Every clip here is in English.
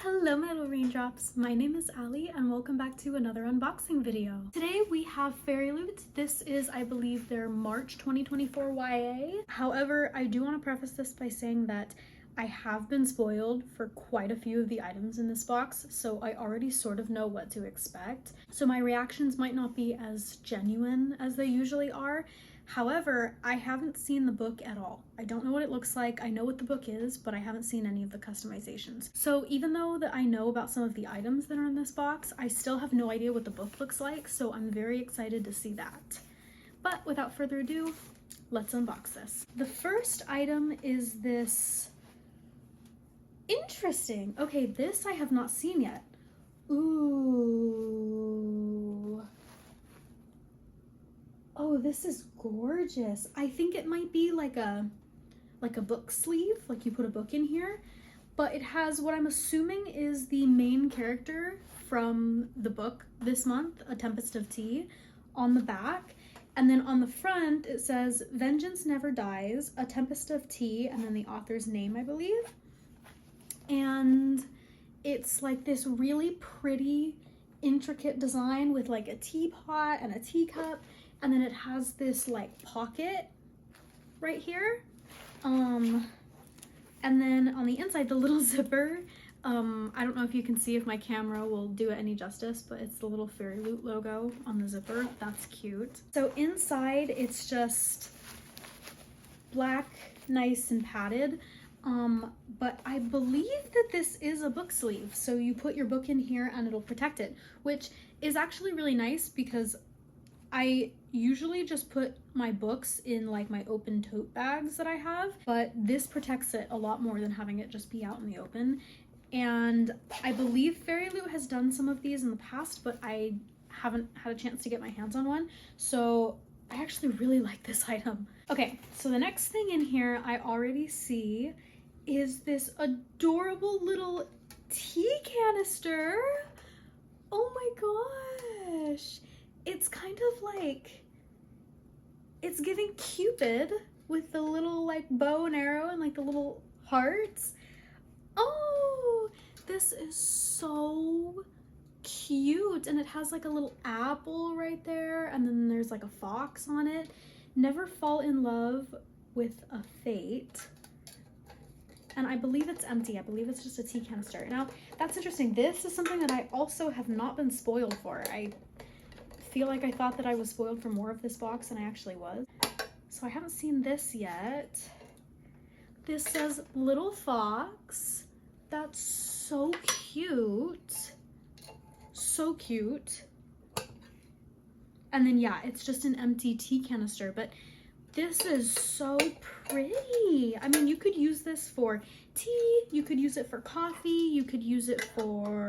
Hello my little raindrops, my name is Ali and welcome back to another unboxing video. Today we have Fairyloot. This is, I believe, their March 2024 YA. However, I do want to preface this by saying that I have been spoiled for quite a few of the items in this box, so I already sort of know what to expect. So my reactions might not be as genuine as they usually are. However, I haven't seen the book at all. I don't know what it looks like. I know what the book is, but I haven't seen any of the customizations. So even though that I know about some of the items that are in this box, I still have no idea what the book looks like, so I'm very excited to see that. But without further ado, let's unbox this. The first item is this... Interesting. Okay, this I have not seen yet. Ooh. Oh, this is gorgeous. I think it might be like a book sleeve, like you put a book in here, but it has what I'm assuming is the main character from the book this month, A Tempest of Tea, on the back. And then on the front it says, "Vengeance never dies, A Tempest of Tea," and then the author's name, I believe. And it's like this really pretty, intricate design with like a teapot and a teacup. And then it has this like pocket right here. And then on the inside, the little zipper. I don't know if you can see if my camera will do it any justice, but it's the little Fairyloot logo on the zipper. That's cute. So inside, it's just black, nice and padded. But I believe that this is a book sleeve. So you put your book in here and it'll protect it, which is actually really nice because I usually just put my books in like my open tote bags that I have, but this protects it a lot more than having it just be out in the open. And I believe Fairyloot has done some of these in the past, but I haven't had a chance to get my hands on one. So I actually really like this item. Okay, so the next thing in here I already see is this adorable little tea canister. Oh my gosh. It's kind of like, it's giving Cupid with the little like bow and arrow and like the little hearts. Oh, this is so cute. And it has like a little apple right there. And then there's like a fox on it. Never fall in love with a fate. And I believe it's empty. I believe it's just a tea canister. Now, that's interesting. This is something that I also have not been spoiled for. I feel like I thought that I was spoiled for more of this box than I actually was. So I haven't seen this yet. This says Little Fox. That's so cute. So cute. And then yeah, it's just an empty tea canister, but this is so pretty. I mean, you could use this for tea, you could use it for coffee, you could use it for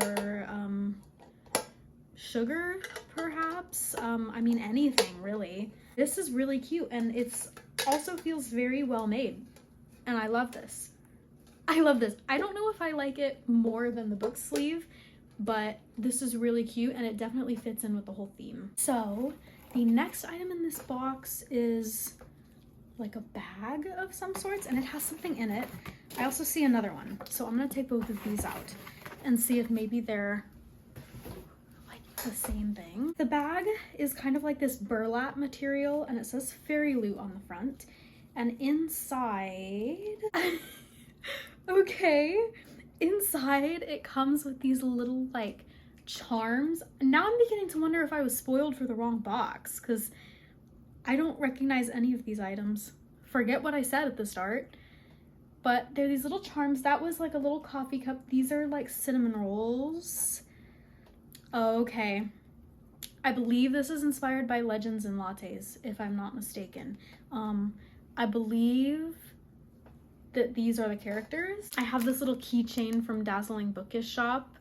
sugar, perhaps. I mean, anything really. This is really cute, and it's also feels very well made, and I love this. I love this. I don't know if I like it more than the book sleeve, but this is really cute, and it definitely fits in with the whole theme. So the next item in this box is like a bag of some sorts, and it has something in it. I also see another one, so I'm gonna take both of these out and see if maybe they're the same thing. The bag is kind of like this burlap material, and it says Fairyloot on the front, and inside okay, inside it comes with these little like charms. Now I'm beginning to wonder if I was spoiled for the wrong box, because I don't recognize any of these items. Forget what I said at the start, but they're these little charms. That was like a little coffee cup. These are like cinnamon rolls. Okay, I believe this is inspired by Legends and Lattes, if I'm not mistaken. I believe that these are the characters. I have this little keychain from Dazzling Bookish Shop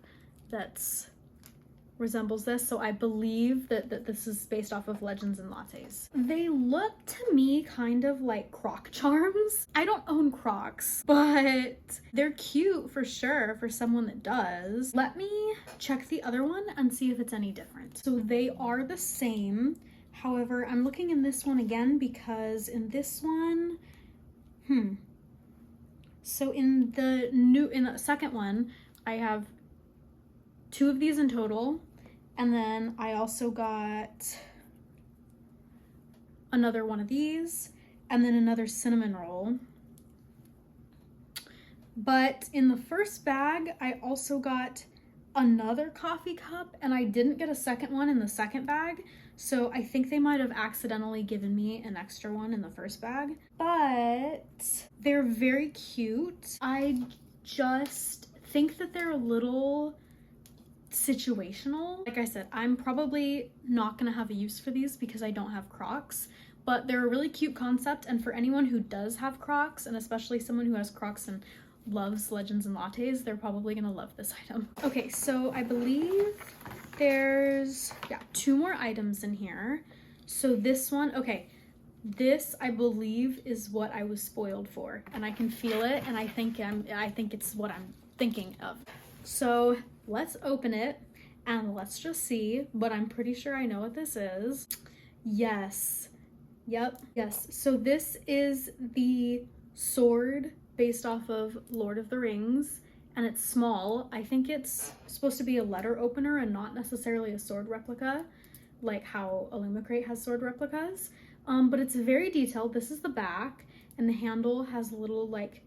that's resembles this, so I believe that this is based off of Legends and Lattes. They look to me kind of like Croc charms. I don't own Crocs, but they're cute for sure for someone that does. Let me check the other one and see if it's any different. So they are the same. However, I'm looking in this one again because in this one, so in the second one, I have 2 of these in total. And then I also got another one of these, and then another cinnamon roll. But in the first bag, I also got another coffee cup, and I didn't get a second one in the second bag. So I think they might have accidentally given me an extra one in the first bag. But they're very cute. I just think that they're a little situational. Like I said, I'm probably not gonna have a use for these because I don't have Crocs, but they're a really cute concept, and for anyone who does have Crocs, and especially someone who has Crocs and loves legends and lattes, they're probably gonna love this item. Okay, so I believe there's 2 more items in here. So this one, okay, this I believe is what I was spoiled for, and I can feel it, and I think it's what I'm thinking of. So let's open it and let's just see, but I'm pretty sure I know what this is. Yes. Yep. Yes. So this is the sword based off of Lord of the Rings, and it's small. I think it's supposed to be a letter opener and not necessarily a sword replica, like how 𝚘𝚝𝚘𝚔 has sword replicas. But it's very detailed. This is the back, and the handle has little like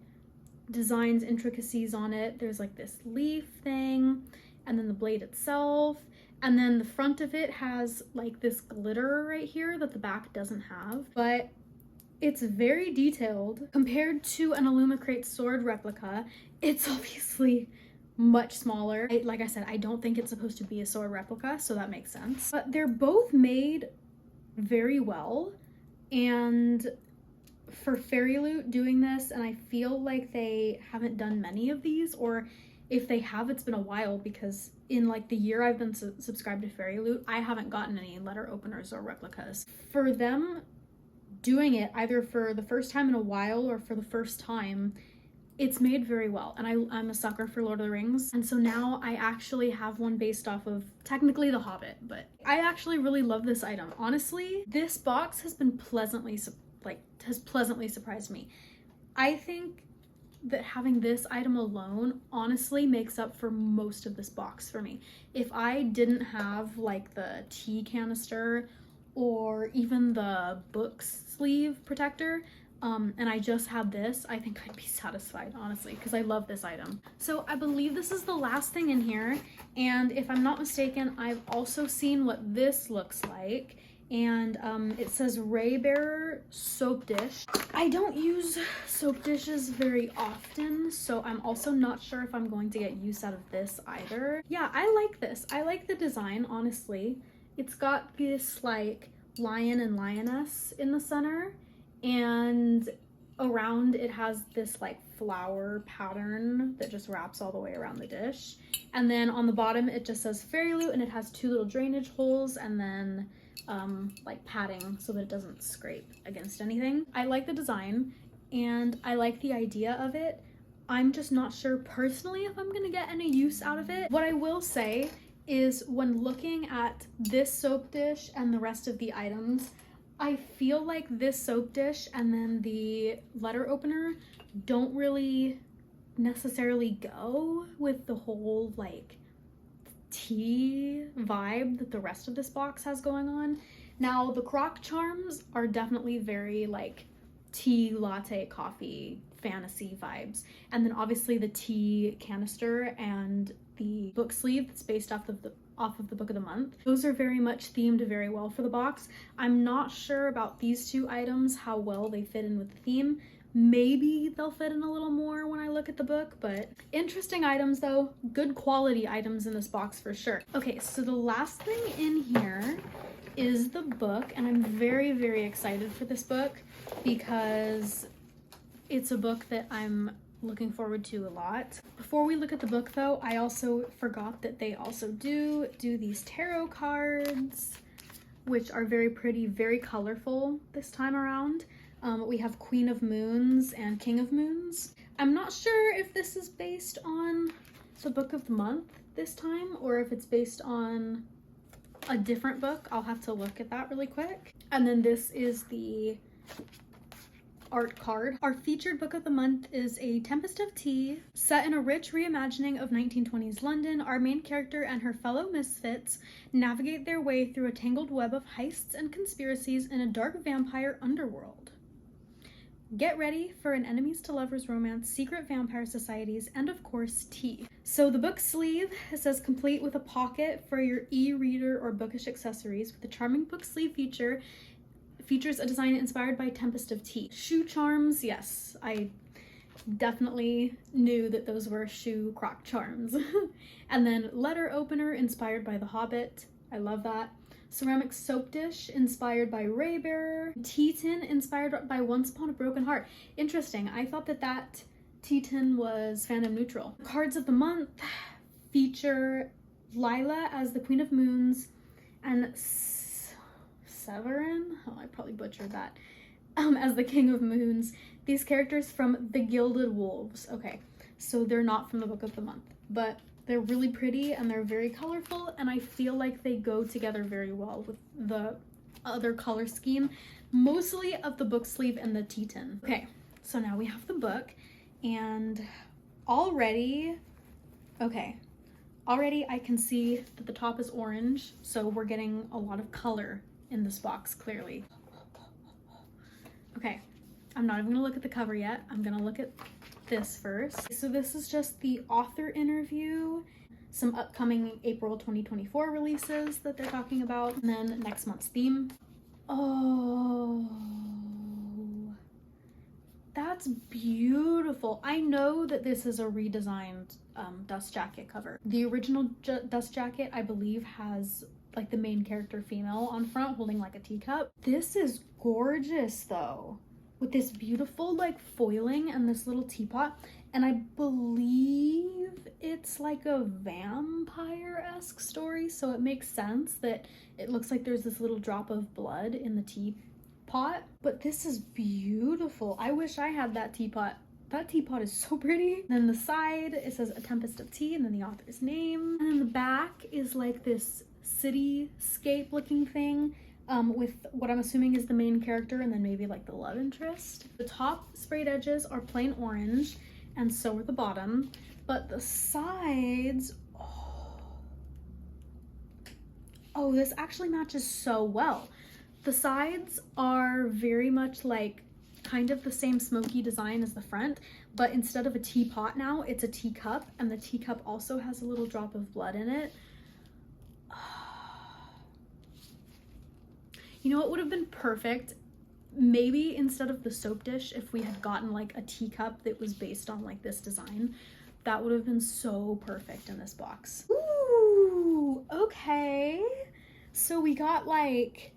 designs, intricacies on it. There's like this leaf thing, and then the blade itself, and then the front of it has like this glitter right here that the back doesn't have. But it's very detailed. Compared to an 𝚘𝚘𝚘𝚔 sword replica, it's obviously much smaller. Like I said, I don't think it's supposed to be a sword replica, so that makes sense. But they're both made very well, and for Fairyloot doing this, and I feel like they haven't done many of these, or if they have, it's been a while, because in like the year I've been subscribed to Fairyloot, I haven't gotten any letter openers or replicas. For them doing it either for the first time in a while or for the first time, it's made very well. And I'm a sucker for Lord of the Rings, and so now I actually have one based off of technically The Hobbit, but I actually really love this item. Honestly, this box has been pleasantly surprised me. I think that having this item alone honestly makes up for most of this box for me. If I didn't have like the tea canister or even the book sleeve protector, and I just had this, I think I'd be satisfied, honestly, because I love this item. So I believe this is the last thing in here, and if I'm not mistaken, I've also seen what this looks like, and it says Ray Bearer soap dish. I don't use soap dishes very often, so I'm also not sure if I'm going to get use out of this either. Yeah, I like this. I like the design, honestly. It's got this like lion and lioness in the center, and around it has this like flower pattern that just wraps all the way around the dish. And then on the bottom it just says Fairyloot, and it has 2 little drainage holes, and then like padding so that it doesn't scrape against anything. I like the design and I like the idea of it. I'm just not sure personally if I'm gonna get any use out of it. What I will say is, when looking at this soap dish and the rest of the items, I feel like this soap dish and then the letter opener don't really necessarily go with the whole like tea vibe that the rest of this box has going on. Now the crock charms are definitely very like tea, latte, coffee, fantasy vibes, and then obviously the tea canister and the book sleeve that's based off of the book of the month, those are very much themed very well for the box. I'm not sure about these 2 items, how well they fit in with the theme. Maybe they'll fit in a little more when I look at the book, but interesting items though. Good quality items in this box for sure. Okay, so the last thing in here is the book, and I'm very, very excited for this book because it's a book that I'm looking forward to a lot. Before we look at the book though, I also forgot that they also do these tarot cards, which are very pretty, very colorful this time around. We have Queen of Moons and King of Moons. I'm not sure if this is based on the book of the month this time, or if it's based on a different book. I'll have to look at that really quick. And then this is the art card. Our featured book of the month is A Tempest of Tea. Set in a rich reimagining of 1920s London, our main character and her fellow misfits navigate their way through a tangled web of heists and conspiracies in a dark vampire underworld. Get ready for an enemies to lovers romance, secret vampire societies, and of course, tea. So the book sleeve, it says complete with a pocket for your e-reader or bookish accessories with a charming book sleeve features a design inspired by Tempest of Tea. Shoe charms, yes, I definitely knew that those were shoe croc charms. And then letter opener inspired by The Hobbit. I love that. Ceramic soap dish inspired by Raybearer. Tea tin inspired by Once Upon a Broken Heart. Interesting. I thought that tea tin was fandom neutral. Cards of the month feature Lila as the Queen of Moons and Severin, oh, I probably butchered that, as the King of Moons. These characters from The Gilded Wolves. Okay, so they're not from the book of the month, but they're really pretty and they're very colorful, and I feel like they go together very well with the other color scheme, mostly of the book sleeve and the tea tin. Okay, so now we have the book, and already I can see that the top is orange, so we're getting a lot of color in this box, clearly. Okay, I'm not even gonna look at the cover yet. I'm gonna look at this first. So this is just the author interview, some upcoming April 2024 releases that they're talking about, and then next month's theme. Oh, that's beautiful. I know that this is a redesigned dust jacket cover. The original dust jacket, I believe, has like the main character female on front holding like a teacup. This is gorgeous though, with this beautiful like foiling and this little teapot, and I believe it's like a vampire-esque story, so it makes sense that it looks like there's this little drop of blood in the teapot. But this is beautiful. I wish I had that teapot. That teapot is so pretty. Then the side, it says A Tempest of Tea and then the author's name, and then the back is like this cityscape looking thing with what I'm assuming is the main character and then maybe like the love interest. The top sprayed edges are plain orange and so are the bottom, but the sides, oh, this actually matches so well. The sides are very much like kind of the same smoky design as the front, but instead of a teapot now, it's a teacup, and the teacup also has a little drop of blood in it. You know what would have been perfect? Maybe instead of the soap dish, if we had gotten like a teacup that was based on like this design, that would have been so perfect in this box. Ooh, okay. So we got like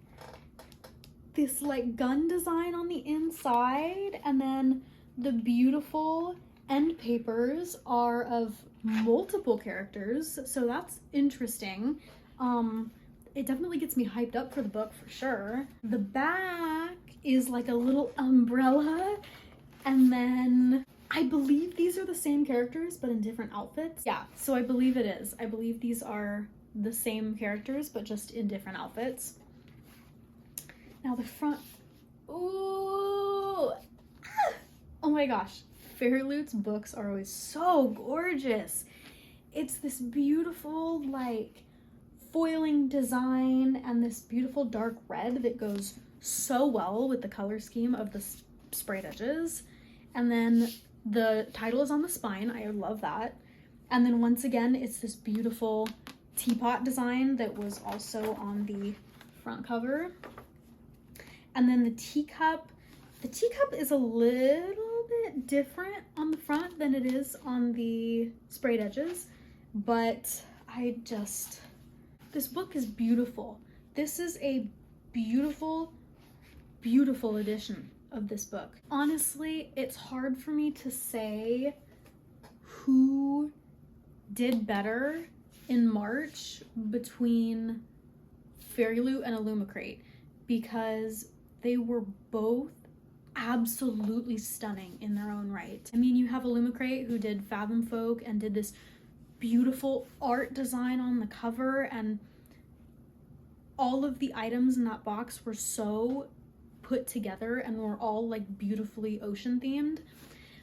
this like gun design on the inside, and then the beautiful end papers are of multiple characters, so that's interesting. It definitely gets me hyped up for the book for sure. The back is like a little umbrella, and then I believe these are the same characters but in different outfits. Yeah, so I believe it is. I believe these are the same characters but just in different outfits. Now the front, ooh, oh my gosh, Fairyloot's books are always so gorgeous. It's this beautiful like foiling design and this beautiful dark red that goes so well with the color scheme of the sprayed edges. And then the title is on the spine. I love that. And then once again, it's this beautiful teapot design that was also on the front cover. And then the teacup is a little bit different on the front than it is on the sprayed edges, but this book is beautiful. This is a beautiful, beautiful edition of this book. Honestly, it's hard for me to say who did better in March between Fairyloot and 𝙸𝚝𝚎, because they were both absolutely stunning in their own right. I mean, you have 𝙸𝚝𝚎 who did Fathom Folk and did this beautiful art design on the cover, and all of the items in that box were so put together and were all like beautifully ocean themed.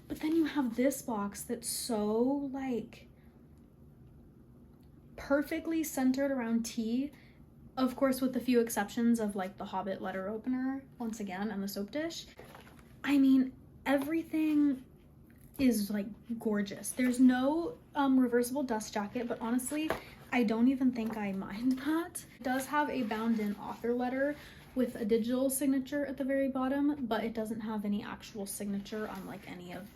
But then you have this box that's so like perfectly centered around tea, of course with a few exceptions of like the Hobbit letter opener once again and the soap dish. I mean, everything is like gorgeous. There's no reversible dust jacket, but honestly I don't even think I mind that. It does have a bound in author letter with a digital signature at the very bottom, but it doesn't have any actual signature on like any of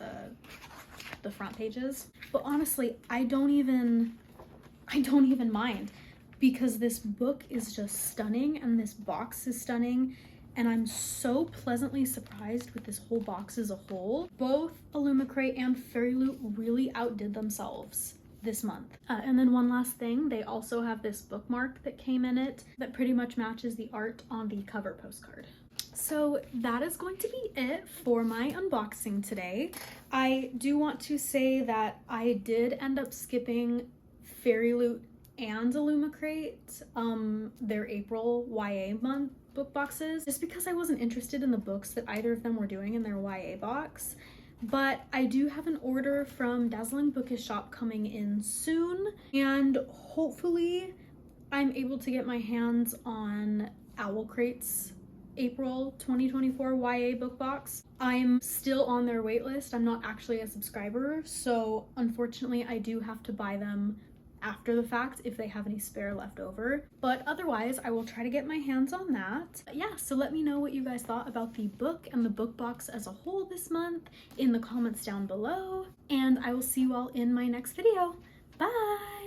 the front pages. But honestly, I don't even mind, because this book is just stunning and this box is stunning, and I'm so pleasantly surprised with this whole box as a whole. Both 𝙸𝚝𝚎𝚘 and Fairyloot really outdid themselves this month. And then one last thing, they also have this bookmark that came in it that pretty much matches the art on the cover postcard. So that is going to be it for my unboxing today. I do want to say that I did end up skipping Fairyloot and 𝙸𝚝𝚎𝚘, their April YA month book boxes, just because I wasn't interested in the books that either of them were doing in their YA box. But I do have an order from Dazzling Bookish Shop coming in soon, and hopefully I'm able to get my hands on owlcrate's April 2024 YA book box. I'm still on their waitlist. I'm not actually a subscriber, so unfortunately I do have to buy them after the fact if they have any spare left over, but otherwise I will try to get my hands on that. Yeah, so let me know what you guys thought about the book and the book box as a whole this month in the comments down below, and I will see you all in my next video. Bye!